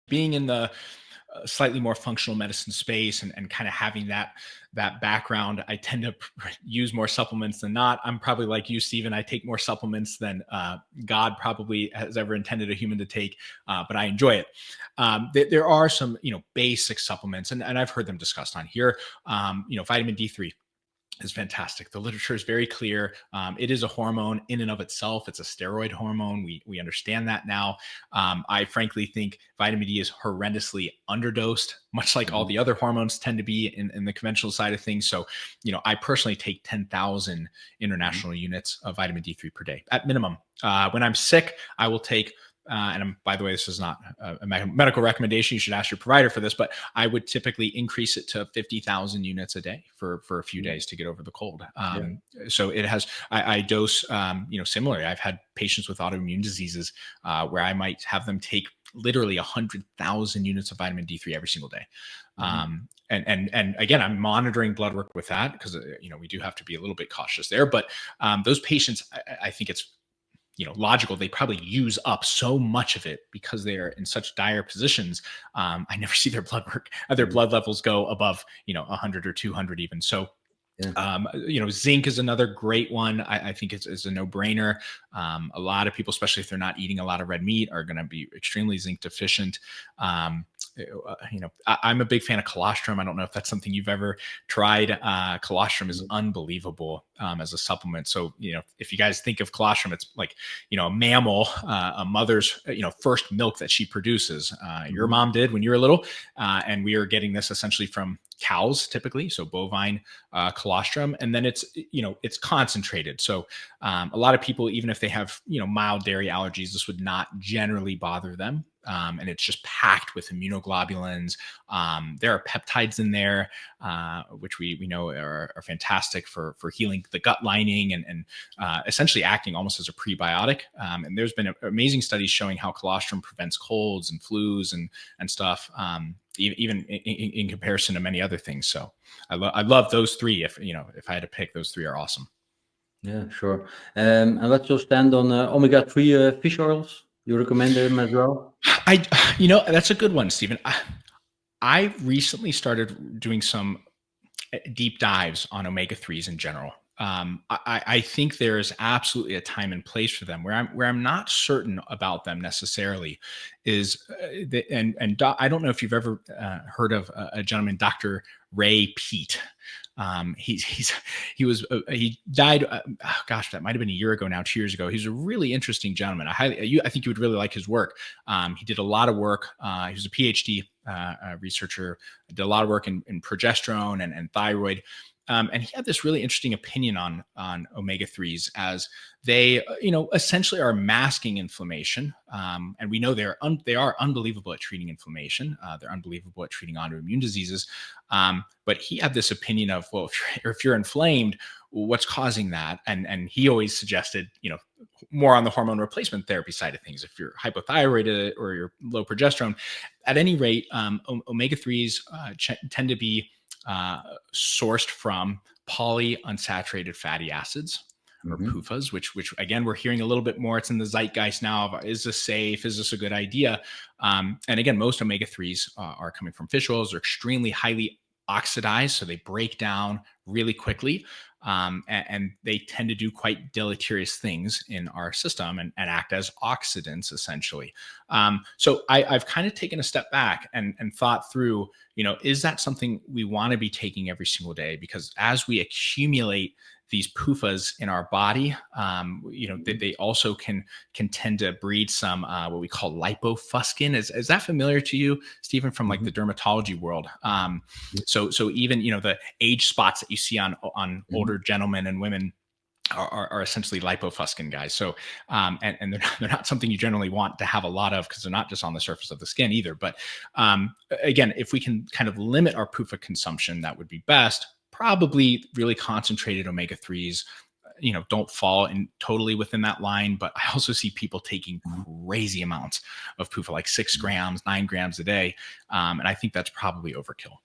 being in the slightly more functional medicine space and kind of having that background, I tend to use more supplements than not. I'm probably like you, Stephen. I take more supplements than God probably has ever intended a human to take, but I enjoy it. There are some, basic supplements, and I've heard them discussed on here. Vitamin D3 is fantastic. The literature is very clear. It is a hormone in and of itself. It's a steroid hormone. We understand that now. I frankly think vitamin D is horrendously underdosed, much like all the other hormones tend to be in the conventional side of things. So, I personally take 10,000 international units of vitamin D3 per day at minimum. When I'm sick, I will take by the way, this is not a medical recommendation. You should ask your provider for this, but I would typically increase it to 50,000 units a day for a few days to get over the cold. So it has, I dose, similarly. I've had patients with autoimmune diseases where I might have them take literally 100,000 units of vitamin D3 every single day. And again, I'm monitoring blood work with that because, we do have to be a little bit cautious there, but those patients, I think it's, logical. They probably use up so much of it because they are in such dire positions. I never see their blood levels go above, 100 or 200 even. So, zinc is another great one. I think it's a no-brainer. A lot of people, especially if they're not eating a lot of red meat, are going to be extremely zinc deficient. I'm a big fan of colostrum. I don't know if that's something you've ever tried. Colostrum is unbelievable as a supplement. So, if you guys think of colostrum, it's like, a mammal, a mother's, first milk that she produces. Your mom did when you were little. And we are getting this essentially from cows typically. So bovine colostrum. And then it's concentrated. So a lot of people, even if they have, mild dairy allergies, this would not generally bother them. And it's just packed with immunoglobulins. There are peptides in there, which we know are fantastic for healing the gut lining and essentially acting almost as a prebiotic. And there's been amazing studies showing how colostrum prevents colds and flus and stuff, even in comparison to many other things. So I love those three. If I had to pick, those three are awesome. Yeah, sure. And what's your stand on omega-3 fish oils? You recommend them as well? That's a good one, Stephen. I recently started doing some deep dives on omega-3s in general. I think there is absolutely a time and place for them. Where I'm not certain about them necessarily is, I don't know if you've ever heard of a gentleman, Dr. Ray Peat. He died. Gosh, that might have been a year ago now, 2 years ago. He's a really interesting gentleman. I think you would really like his work. He did a lot of work. He was a PhD researcher. Did a lot of work in progesterone and thyroid. And he had this really interesting opinion on omega-3s as they, essentially are masking inflammation. And we know they are unbelievable at treating inflammation. They're unbelievable at treating autoimmune diseases. But he had this opinion of, well, if you're inflamed, what's causing that? And he always suggested, more on the hormone replacement therapy side of things. If you're hypothyroid or you're low progesterone, at any rate, omega-3s tend to be sourced from polyunsaturated fatty acids, or PUFAs, which again, we're hearing a little bit more. It's in the zeitgeist now of, is this safe? Is this a good idea? And again, most omega-3s are coming from fish oils. They're extremely highly oxidized, so they break down really quickly. And they tend to do quite deleterious things in our system and act as oxidants, essentially. So I've kind of taken a step back and thought through, is that something we want to be taking every single day? Because as we accumulate these PUFAs in our body, they also can tend to breed some what we call lipofuscin. Is that familiar to you, Stephen, from like the dermatology world? So even the age spots that you see on older gentlemen and women are essentially lipofuscin guys. So and they're not something you generally want to have a lot of, because they're not just on the surface of the skin either. But again, if we can kind of limit our PUFA consumption, that would be best. Probably really concentrated omega-3s, don't fall in totally within that line. But I also see people taking crazy amounts of PUFA, like 6 grams, 9 grams a day. And I think that's probably overkill.